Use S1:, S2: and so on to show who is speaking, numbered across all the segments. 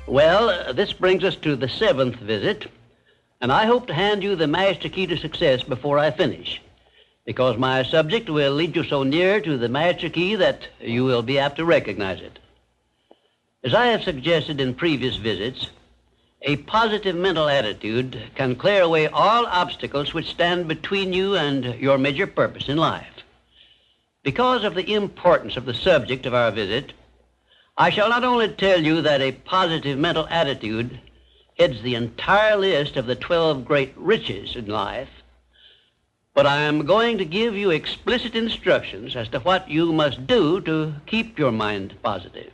S1: Well, this brings us to the 7th visit, and I hope to hand you the master key to success before I finish, because my subject will lead you so near to the master key that you will be apt to recognize it. As I have suggested in previous visits, a positive mental attitude can clear away all obstacles which stand between you and your major purpose in life. Because of the importance of the subject of our visit, I shall not only tell you that a positive mental attitude heads the entire list of the 12 great riches in life, but I am going to give you explicit instructions as to what you must do to keep your mind positive.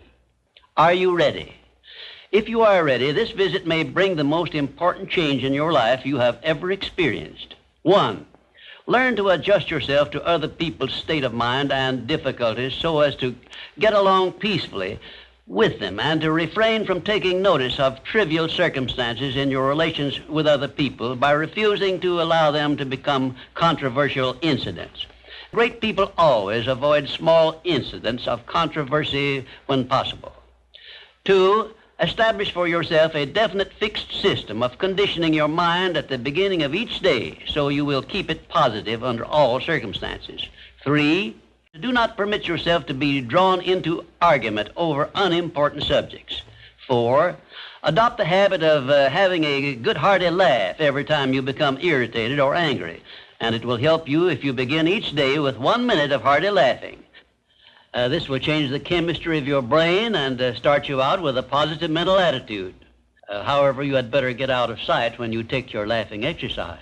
S1: Are you ready? If you are ready, this visit may bring the most important change in your life you have ever experienced. 1. Learn to adjust yourself to other people's state of mind and difficulties so as to get along peacefully with them and to refrain from taking notice of trivial circumstances in your relations with other people by refusing to allow them to become controversial incidents. Great people always avoid small incidents of controversy when possible. 2. Establish for yourself a definite fixed system of conditioning your mind at the beginning of each day so you will keep it positive under all circumstances. 3. Do not permit yourself to be drawn into argument over unimportant subjects. 4. Adopt the habit of having a good hearty laugh every time you become irritated or angry, and it will help you if you begin each day with 1 minute of hearty laughing. This will change the chemistry of your brain and start you out with a positive mental attitude. However, you had better get out of sight when you take your laughing exercise.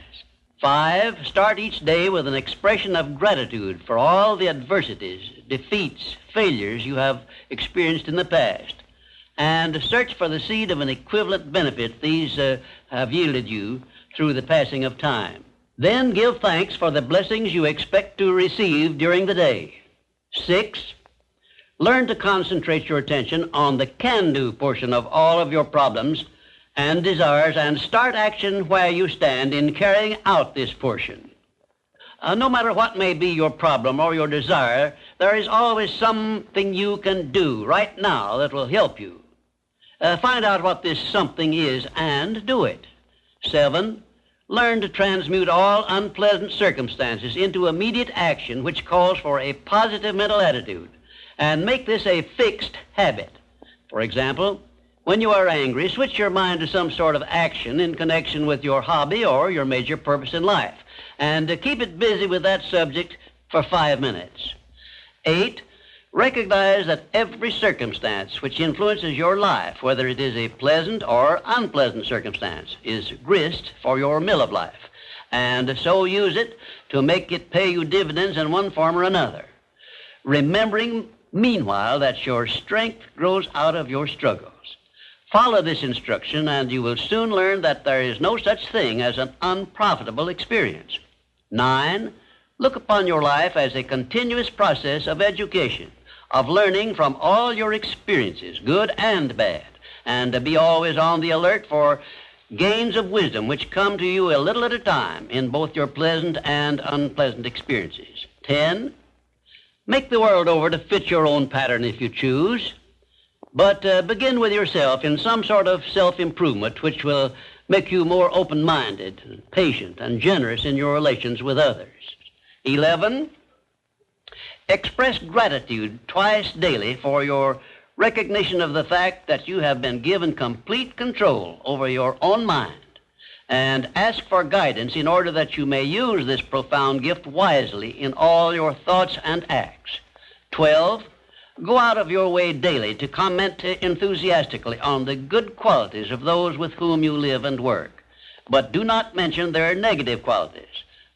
S1: 5, start each day with an expression of gratitude for all the adversities, defeats, failures you have experienced in the past, and search for the seed of an equivalent benefit these have yielded you through the passing of time. Then give thanks for the blessings you expect to receive during the day. 6, learn to concentrate your attention on the can-do portion of all of your problems and desires and start action where you stand in carrying out this portion. No matter what may be your problem or your desire, there is always something you can do right now that will help you. Find out what this something is and do it. 7, learn to transmute all unpleasant circumstances into immediate action which calls for a positive mental attitude, and make this a fixed habit. For example, when you are angry, switch your mind to some sort of action in connection with your hobby or your major purpose in life, and keep it busy with that subject for 5 minutes. 8, recognize that every circumstance which influences your life, whether it is a pleasant or unpleasant circumstance, is grist for your mill of life, and so use it to make it pay you dividends in one form or another, remembering meanwhile that your strength grows out of your struggles. Follow this instruction and you will soon learn that there is no such thing as an unprofitable experience. 9, look upon your life as a continuous process of education, of learning from all your experiences, good and bad, and be always on the alert for gains of wisdom which come to you a little at a time in both your pleasant and unpleasant experiences. 10, make the world over to fit your own pattern if you choose, but begin with yourself in some sort of self-improvement which will make you more open-minded, patient, and generous in your relations with others. 11, express gratitude twice daily for your recognition of the fact that you have been given complete control over your own mind, and ask for guidance in order that you may use this profound gift wisely in all your thoughts and acts. 12, go out of your way daily to comment enthusiastically on the good qualities of those with whom you live and work, but do not mention their negative qualities.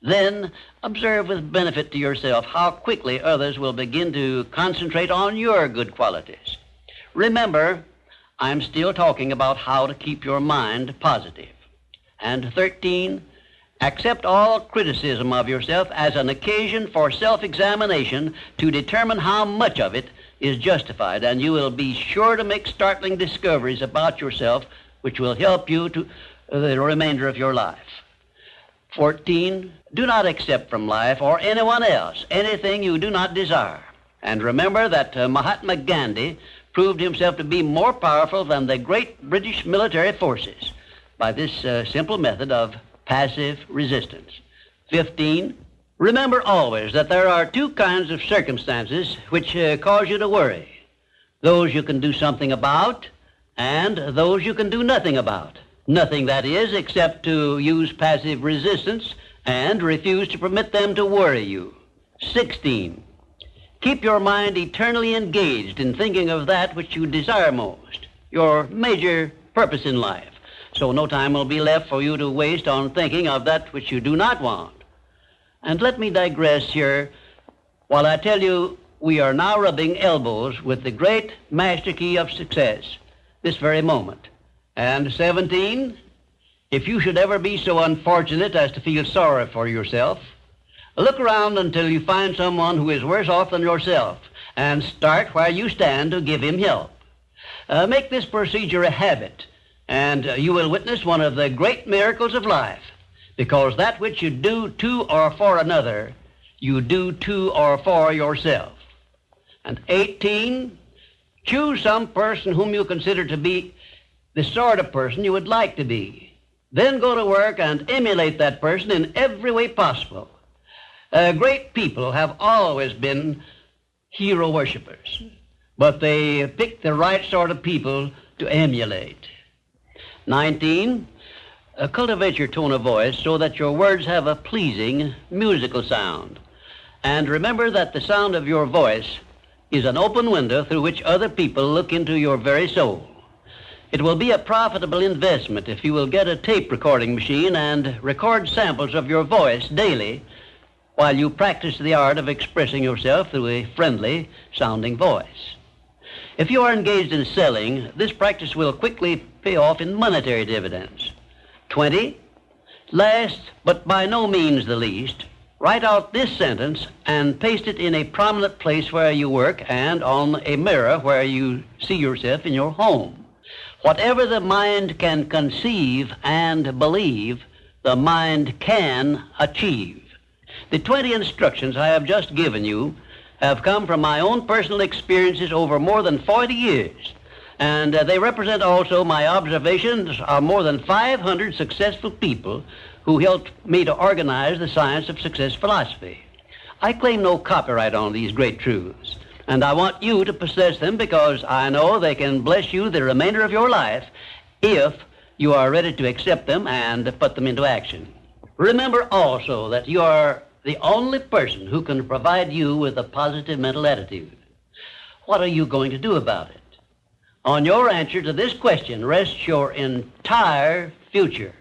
S1: Then observe with benefit to yourself how quickly others will begin to concentrate on your good qualities. Remember, I'm still talking about how to keep your mind positive. And 13, accept all criticism of yourself as an occasion for self-examination to determine how much of it is justified, and you will be sure to make startling discoveries about yourself which will help you to the remainder of your life. 14, do not accept from life or anyone else anything you do not desire. And remember that Mahatma Gandhi proved himself to be more powerful than the great British military forces by this simple method of passive resistance. 15, remember always that there are two kinds of circumstances which cause you to worry. Those you can do something about and those you can do nothing about. Nothing, that is, except to use passive resistance and refuse to permit them to worry you. 16, keep your mind eternally engaged in thinking of that which you desire most, your major purpose in life, so no time will be left for you to waste on thinking of that which you do not want. And let me digress here while I tell you we are now rubbing elbows with the great master key of success this very moment. And 17, if you should ever be so unfortunate as to feel sorry for yourself, look around until you find someone who is worse off than yourself and start where you stand to give him help. Make this procedure a habit, and you will witness one of the great miracles of life, because that which you do to or for another, you do to or for yourself. And 18, choose some person whom you consider to be the sort of person you would like to be. Then go to work and emulate that person in every way possible. Great people have always been hero worshippers, but they pick the right sort of people to emulate. 19, cultivate your tone of voice so that your words have a pleasing musical sound. And remember that the sound of your voice is an open window through which other people look into your very soul. It will be a profitable investment if you will get a tape recording machine and record samples of your voice daily while you practice the art of expressing yourself through a friendly sounding voice. If you are engaged in selling, this practice will quickly pay off in monetary dividends. 20, last but by no means the least, write out this sentence and paste it in a prominent place where you work and on a mirror where you see yourself in your home. Whatever the mind can conceive and believe, the mind can achieve. The 20 instructions I have just given you have come from my own personal experiences over more than 40 years, and they represent also my observations of more than 500 successful people who helped me to organize the Science of Success philosophy. I claim no copyright on these great truths, and I want you to possess them because I know they can bless you the remainder of your life if you are ready to accept them and put them into action. Remember also that you are the only person who can provide you with a positive mental attitude. What are you going to do about it? On your answer to this question rests your entire future.